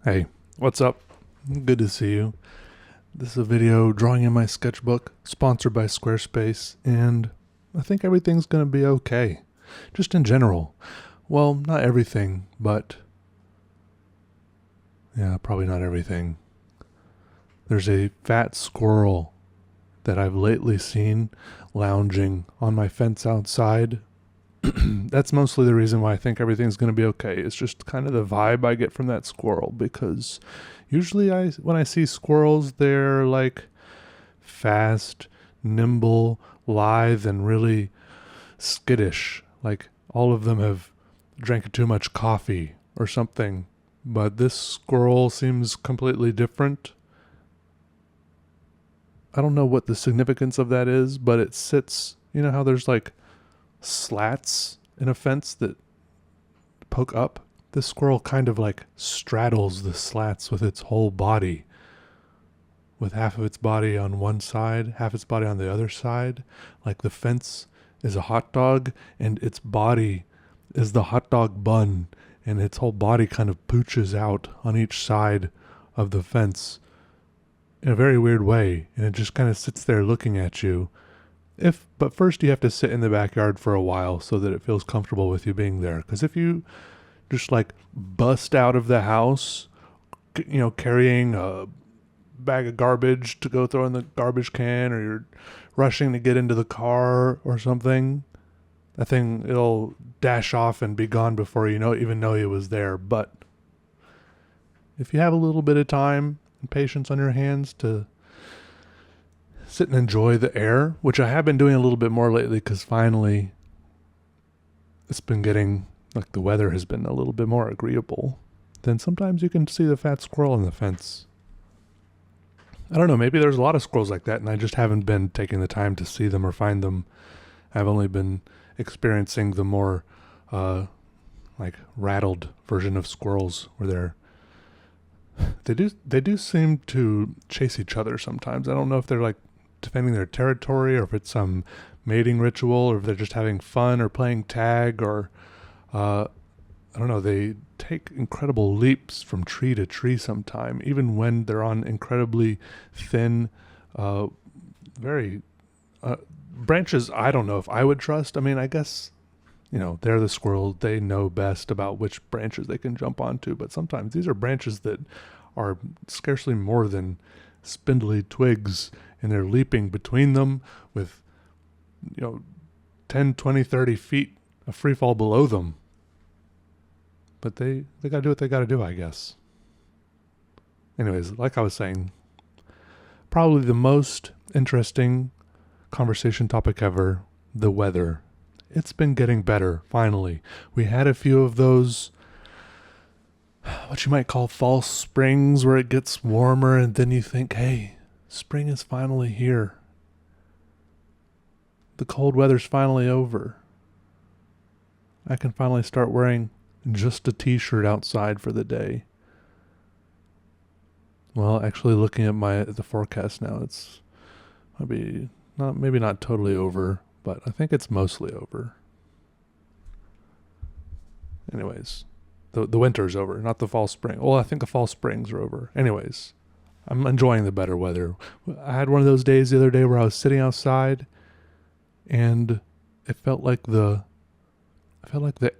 Hey, what's up? Good to see you. This is a video drawing in my sketchbook, sponsored by Squarespace, and I think everything's going to be okay. Just in general. Well, not everything, but yeah, probably not everything. There's a fat squirrel that I've lately seen lounging on my fence outside. That's mostly the reason why I think everything's going to be okay. It's just kind of the vibe I get from that squirrel, because usually when I see squirrels, they're like fast, nimble, lithe, and really skittish. Like all of them have drank too much coffee or something. But this squirrel seems completely different. I don't know what the significance of that is, but it sits, you know how there's like slats in a fence that poke up? This squirrel kind of like straddles the slats with its whole body, with half of its body on one side, half its body on the other side. Like the fence is a hot dog and its body is the hot dog bun, and its whole body kind of pooches out on each side of the fence in a very weird way, and it just kind of sits there looking at you. But first you have to sit in the backyard for a while so that it feels comfortable with you being there. Because if you just like bust out of the house, carrying a bag of garbage to go throw in the garbage can, or you're rushing to get into the car or something, that thing, it'll dash off and be gone before you even know it was there. But if you have a little bit of time and patience on your hands to sit and enjoy the air, which I have been doing a little bit more lately because finally it's been getting, like, the weather has been a little bit more agreeable, then sometimes you can see the fat squirrel in the fence. I don't know, maybe there's a lot of squirrels like that and I just haven't been taking the time to see them or find them. I've only been experiencing the more rattled version of squirrels where they do seem to chase each other sometimes. I don't know if they're like defending their territory, or if it's some mating ritual, or if they're just having fun or playing tag, or I don't know. They take incredible leaps from tree to tree sometime, even when they're on incredibly thin, very branches. I don't know if I would trust. I mean, I guess, they're the squirrel. They know best about which branches they can jump onto. But sometimes these are branches that are scarcely more than spindly twigs, and they're leaping between them with, 10, 20, 30 feet of free fall below them. But they got to do what they got to do, I guess. Anyways, like I was saying, probably the most interesting conversation topic ever, the weather. It's been getting better, finally. We had a few of those, what you might call false springs, where it gets warmer and then you think, hey, spring is finally here. The cold weather's finally over. I can finally start wearing just a t-shirt outside for the day. Well, actually, looking at the forecast now, it's maybe not totally over, but I think it's mostly over. Anyways, the winter's over, not the fall spring. Well, I think the fall springs are over. Anyways, I'm enjoying the better weather. I had one of those days the other day where I was sitting outside, and it felt like the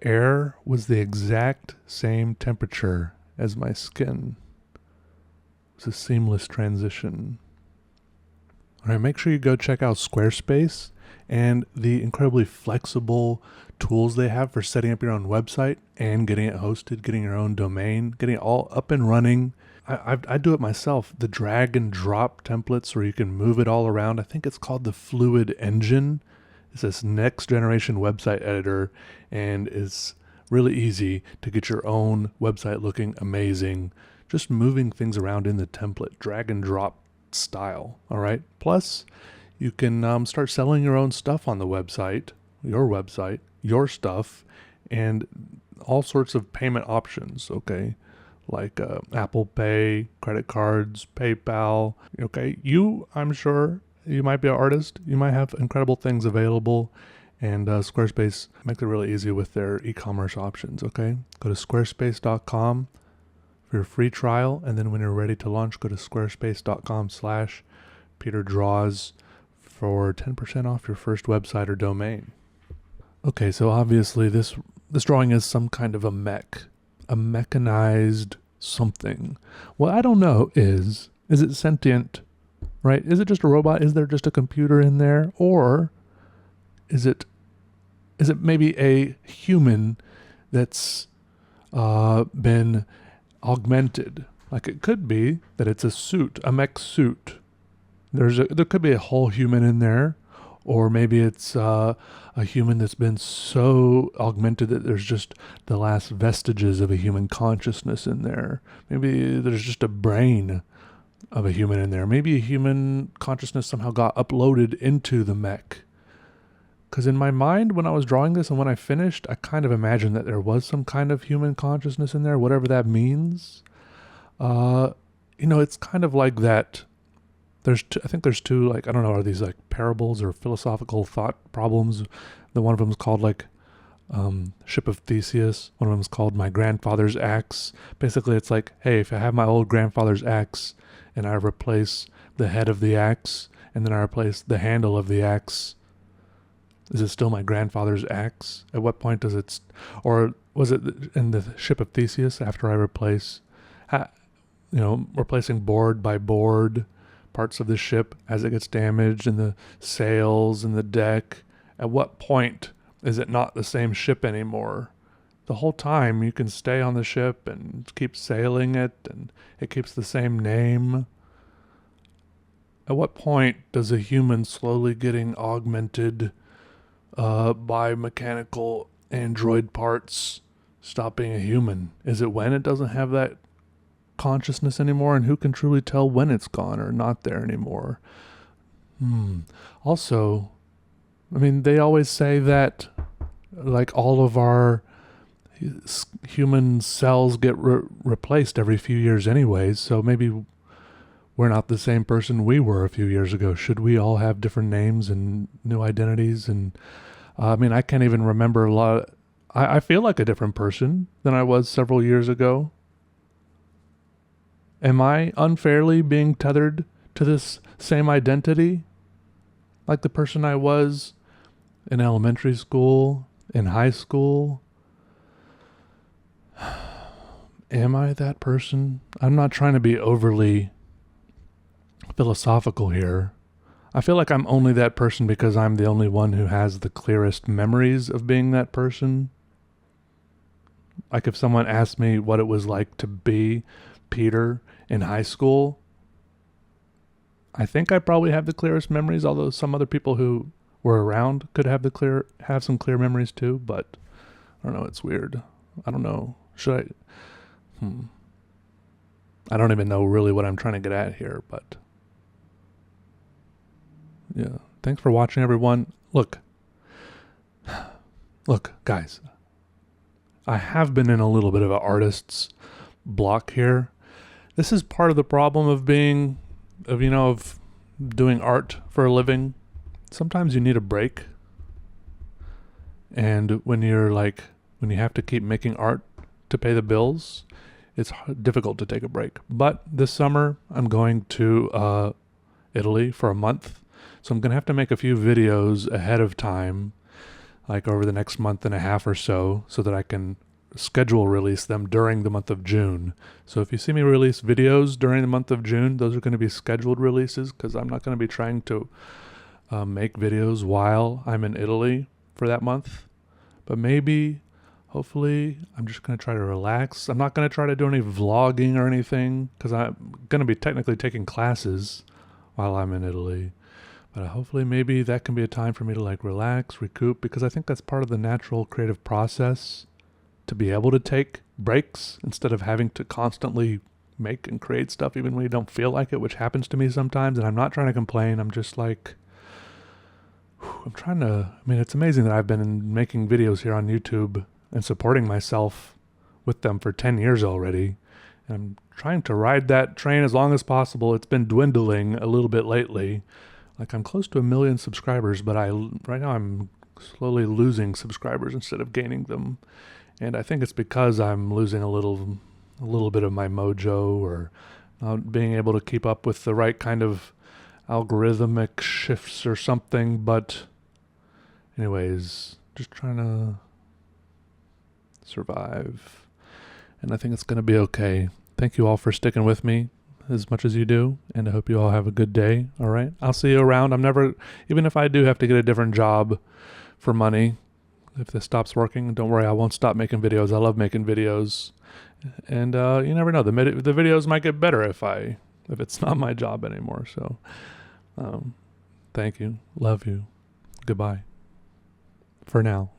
air was the exact same temperature as my skin. It was a seamless transition. All right, make sure you go check out Squarespace and the incredibly flexible tools they have for setting up your own website and getting it hosted, getting your own domain, getting it all up and running. I do it myself. The drag and drop templates where you can move it all around. I think it's called the Fluid Engine. It's this next generation website editor, and it's really easy to get your own website looking amazing. Just moving things around in the template, drag and drop style. All right. Plus, you can start selling your own stuff on the website, your stuff, and all sorts of payment options. Okay. Like Apple Pay, credit cards, PayPal. Okay. I'm sure you might be an artist. You might have incredible things available. And Squarespace makes it really easy with their e-commerce options. Okay. Go to squarespace.com for your free trial. And then when you're ready to launch, go to squarespace.com/PeterDraws for 10% off your first website or domain. Okay, so obviously this drawing is some kind of a mech, a mechanized something. What I don't know is it sentient, right? Is it just a robot? Is there just a computer in there? Or is it maybe a human that's been augmented? Like it could be that it's a suit, a mech suit. There could be a whole human in there, or maybe it's a human that's been so augmented that there's just the last vestiges of a human consciousness in there. Maybe there's just a brain of a human in there. Maybe a human consciousness somehow got uploaded into the mech. Because in my mind, when I was drawing this and when I finished, I kind of imagined that there was some kind of human consciousness in there, whatever that means. It's kind of like that. I think there's two, like, I don't know, are these like parables or philosophical thought problems? One of them is called like Ship of Theseus. One of them is called My Grandfather's Axe. Basically, it's like, hey, if I have my old grandfather's axe and I replace the head of the axe and then I replace the handle of the axe, is it still my grandfather's axe? At what point does it, or was it in the Ship of Theseus after I replacing board by board, parts of the ship as it gets damaged and the sails and the deck? At what point is it not the same ship anymore? The whole time you can stay on the ship and keep sailing it and it keeps the same name. At what point does a human slowly getting augmented by mechanical android parts stop being a human? Is it when it doesn't have that consciousness anymore? And who can truly tell when it's gone or not there anymore? Also, I mean, they always say that like all of our human cells get replaced every few years anyways, so maybe we're not the same person we were a few years ago. Should we all have different names and new identities? And I mean, I can't even remember a lot. I feel like a different person than I was several years ago. Am I unfairly being tethered to this same identity? Like the person I was in elementary school, in high school? Am I that person? I'm not trying to be overly philosophical here. I feel like I'm only that person because I'm the only one who has the clearest memories of being that person. Like if someone asked me what it was like to be Peter in high school, I think I probably have the clearest memories, although some other people who were around could have some clear memories too, but I don't know, it's weird. I don't know. Should I? I don't even know really what I'm trying to get at here, but yeah. Thanks for watching, everyone. Look, guys, I have been in a little bit of an artist's block here. This is part of the problem of doing art for a living. Sometimes you need a break. And when you have to keep making art to pay the bills, it's difficult to take a break. But this summer, I'm going to Italy for a month. So I'm going to have to make a few videos ahead of time, like over the next month and a half or so that I can schedule release them during the month of June. So if you see me release videos during the month of June, those are going to be scheduled releases because I'm not going to be trying to make videos while I'm in Italy for that month. But hopefully, I'm just going to try to relax. I'm not going to try to do any vlogging or anything because I'm going to be technically taking classes while I'm in Italy. But hopefully maybe that can be a time for me to like relax, recoup, because I think that's part of the natural creative process, to be able to take breaks instead of having to constantly make and create stuff even when you don't feel like it, which happens to me sometimes. And I'm not trying to complain. I'm just like, it's amazing that I've been making videos here on YouTube and supporting myself with them for 10 years already. And I'm trying to ride that train as long as possible. It's been dwindling a little bit lately. Like I'm close to 1 million subscribers, but right now I'm slowly losing subscribers instead of gaining them. And I think it's because I'm losing a little a little bit of my mojo, or not being able to keep up with the right kind of algorithmic shifts or something. But anyways, just trying to survive. And I think it's going to be okay. Thank you all for sticking with me as much as you do. And I hope you all have a good day. All right. I'll see you around. Even if I do have to get a different job for money, if this stops working, don't worry. I won't stop making videos. I love making videos. And you never know. The videos might get better if it's not my job anymore. So thank you. Love you. Goodbye. For now.